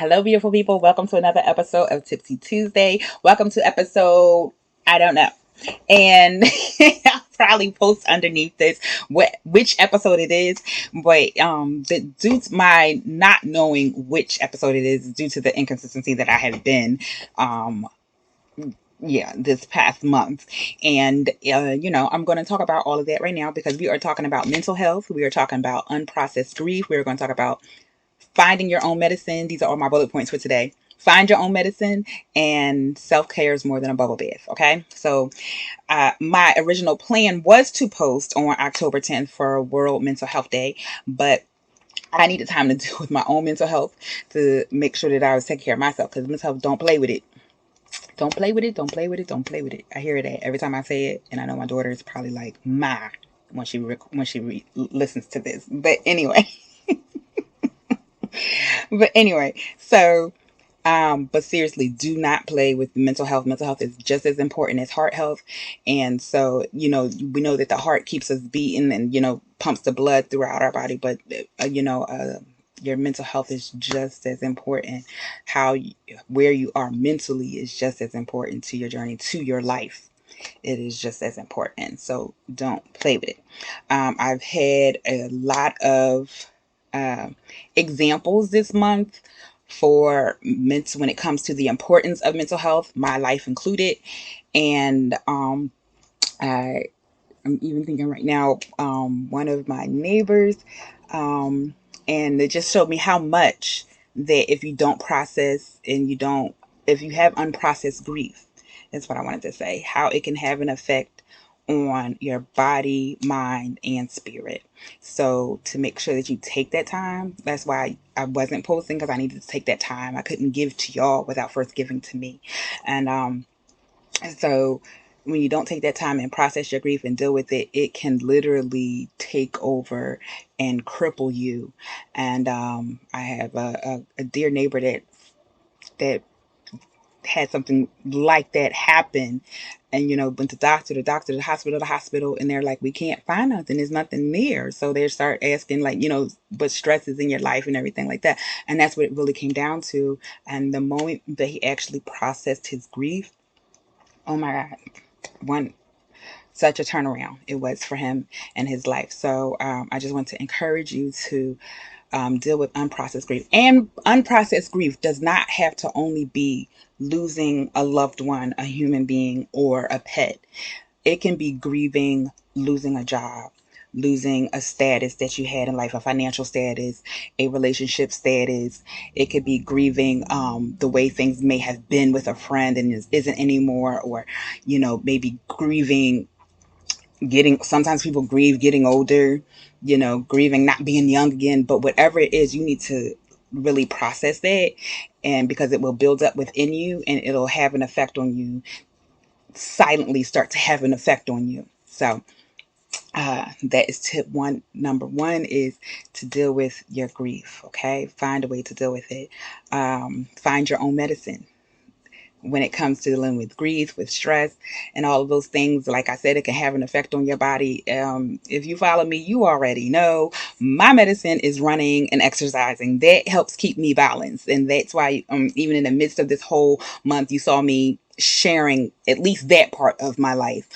Hello, beautiful people. Welcome to another episode of Tipsy Tuesday. Welcome to episode, I don't know. And I'll probably post underneath this which episode it is. But due to my not knowing which episode it is, due to the inconsistency that I have been, um, this past month. And, I'm going to talk about all of that right now because we are talking about mental health. We are talking about unprocessed grief. We're going to talk about finding your own medicine. These are all my bullet points for today. Find your own medicine, and self-care is more than a bubble bath. Okay. So my original plan was to post on October 10th for World Mental Health Day, but I needed time to deal with my own mental health to make sure that I was taking care of myself, because mental health, don't play with it. Don't play with it. Don't play with it. Don't play with it. I hear that every time I say it, and I know my daughter is probably like, "Ma," when she listens to this. But anyway, so but seriously, do not play with mental health. Mental health is just as important as heart health. And so, we know that the heart keeps us beating and, pumps the blood throughout our body. But, your mental health is just as important. Where you are mentally is just as important to your journey, to your life. It is just as important. So don't play with it. I've had a lot of uh, examples this month for when it comes to the importance of mental health, my life included. And I am even thinking right now, one of my neighbors, um, and it just showed me how much that if you don't process and if you have unprocessed grief, that's what I wanted to say, how it can have an effect on your body, mind, and spirit. So to make sure that you take that time, that's why I wasn't posting, because I needed to take that time. I couldn't give to y'all without first giving to me. And so when you don't take that time and process your grief and deal with it, it can literally take over and cripple you. And I have a dear neighbor that had something like that happen, and went to doctor, the hospital, and they're like, we can't find nothing, there's nothing there. So they start asking, like, what stress is in your life and everything like that. And that's what it really came down to. And the moment that he actually processed his grief, oh my God, one such a turnaround it was for him and his life. So I just want to encourage you to deal with unprocessed grief. And unprocessed grief does not have to only be losing a loved one, a human being, or a pet. It can be grieving losing a job, losing a status that you had in life, a financial status, a relationship status. It could be grieving the way things may have been with a friend and isn't anymore, or maybe grieving getting, sometimes people grieve getting older, grieving not being young again. But whatever it is, you need to really process that, and because it will build up within you and it'll have an effect on you, silently start to have an effect on you. So that is tip one. Number one is to deal with your grief. Okay, find a way to deal with it. Find your own medicine when it comes to dealing with grief, with stress, and all of those things. Like I said, it can have an effect on your body. If you follow me, you already know my medicine is running and exercising. That helps keep me balanced. And that's why, even in the midst of this whole month, you saw me sharing at least that part of my life,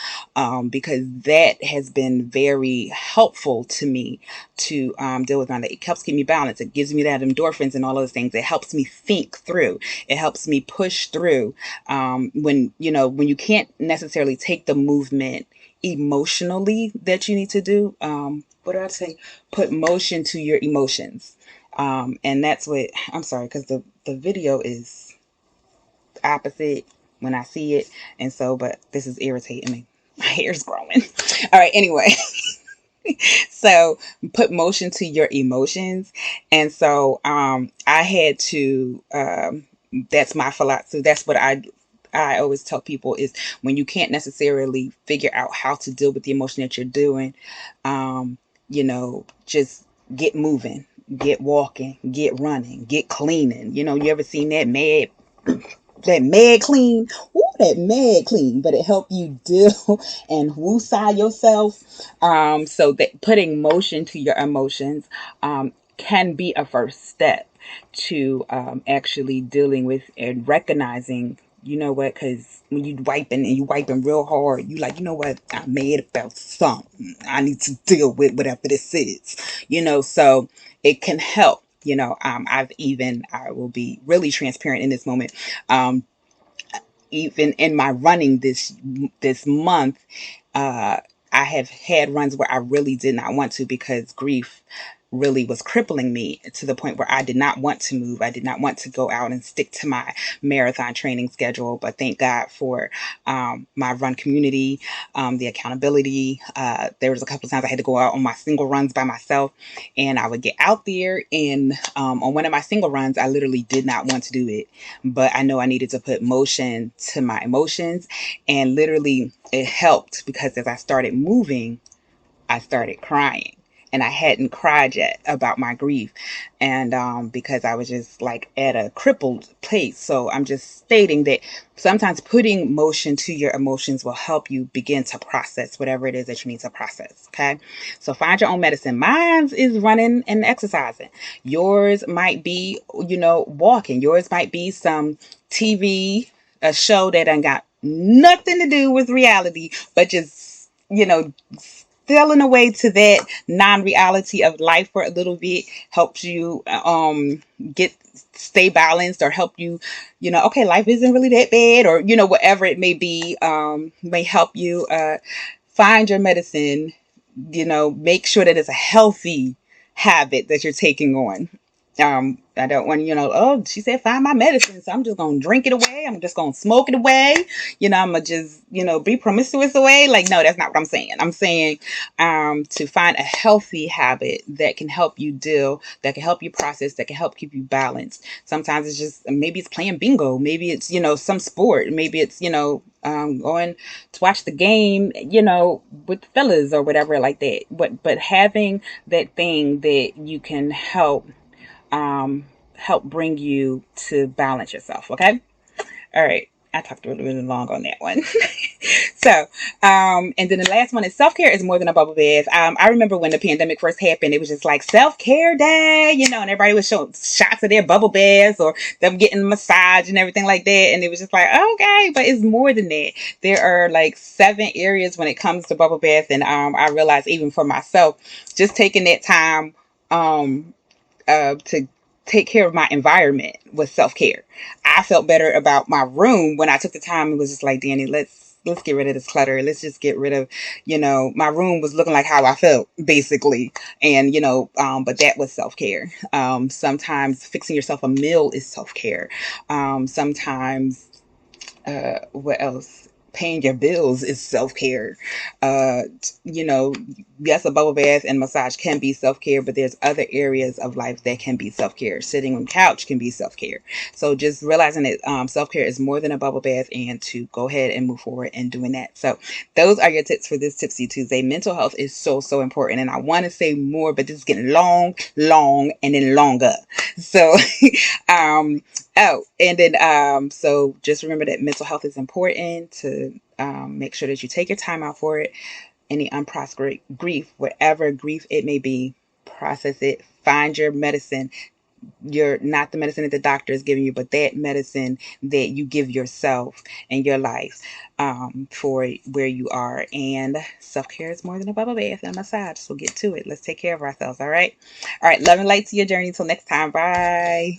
because that has been very helpful to me to deal with my life. It helps keep me balanced. It gives me that endorphins and all those things. It helps me think through. It helps me push through, when you can't necessarily take the movement emotionally that you need to do. What do I say? Put motion to your emotions. And that's what, I'm sorry, because the video is opposite when I see it. And so, but this is irritating me. My hair's growing. All right. Anyway, so put motion to your emotions. And so, I had to, that's my philosophy. That's what I always tell people is, when you can't necessarily figure out how to deal with the emotion that you're doing, just get moving, get walking, get running, get cleaning. You ever seen that mad clean? Ooh, that mad clean. But it helped you deal and woosah yourself. So that putting motion to your emotions can be a first step. to actually dealing with and recognizing, you know what, because when you wiping and you wiping real hard, you like, you know what, I'm mad about something. I need to deal with whatever this is, so it can help. I will be really transparent in this moment. Um, Even in my running this month, uh, I have had runs where I really did not want to because grief really was crippling me to the point where I did not want to move. I did not want to go out and stick to my marathon training schedule. But thank God for my run community, the accountability. There was a couple of times I had to go out on my single runs by myself, and I would get out there. And on one of my single runs, I literally did not want to do it, but I know I needed to put motion to my emotions, and literally it helped because as I started moving, I started crying. And I hadn't cried yet about my grief. And because I was just like at a crippled place. So I'm just stating that sometimes putting motion to your emotions will help you begin to process whatever it is that you need to process. Okay. So find your own medicine. Mine is running and exercising. Yours might be, walking. Yours might be some TV, a show that ain't got nothing to do with reality, but just, stealing away to that non-reality of life for a little bit helps you get stay balanced, or help you, okay, life isn't really that bad, or whatever it may be, may help you find your medicine. Make sure that it's a healthy habit that you're taking on. I don't want, oh, she said, find my medicine, so I'm just going to drink it away. I'm just going to smoke it away. I'm going to just, be promiscuous away. Like, no, that's not what I'm saying. I'm saying to find a healthy habit that can help you deal, that can help you process, that can help keep you balanced. Sometimes it's just, maybe it's playing bingo. Maybe it's, some sport. Maybe it's, going to watch the game, with the fellas or whatever like that. But having that thing that you can help bring you to balance yourself. Okay. All right. I talked really, really long on that one. So, and then the last one is self-care is more than a bubble bath. I remember when the pandemic first happened, it was just like self-care day, and everybody was showing shots of their bubble baths or them getting a massage and everything like that. And it was just like, okay, but it's more than that. There are like 7 areas when it comes to bubble bath. And I realized even for myself, just taking that time, to take care of my environment was self-care. I felt better about my room when I took the time and was just like, Danny, let's get rid of this clutter. Let's just get rid of, my room was looking like how I felt basically. And, but that was self-care. Sometimes fixing yourself a meal is self-care. Sometimes, what else? Paying your bills is self-care. Uh, yes, a bubble bath and massage can be self-care, but there's other areas of life that can be self-care. Sitting on the couch can be self-care. So just realizing that self-care is more than a bubble bath, and to go ahead and move forward and doing that. So those are your tips for this Tipsy Tuesday. Mental health is so, so important. And I want to say more, but this is getting long, and then longer. So, oh, and then, so just remember that mental health is important, to make sure that you take your time out for it. Any unprocessed grief, whatever grief it may be, process it. Find your medicine. You're not the medicine that the doctor is giving you, but that medicine that you give yourself and your life, for where you are. And self-care is more than a bubble bath and a massage. So get to it. Let's take care of ourselves. All right. All right. Love and light to your journey. Till next time. Bye.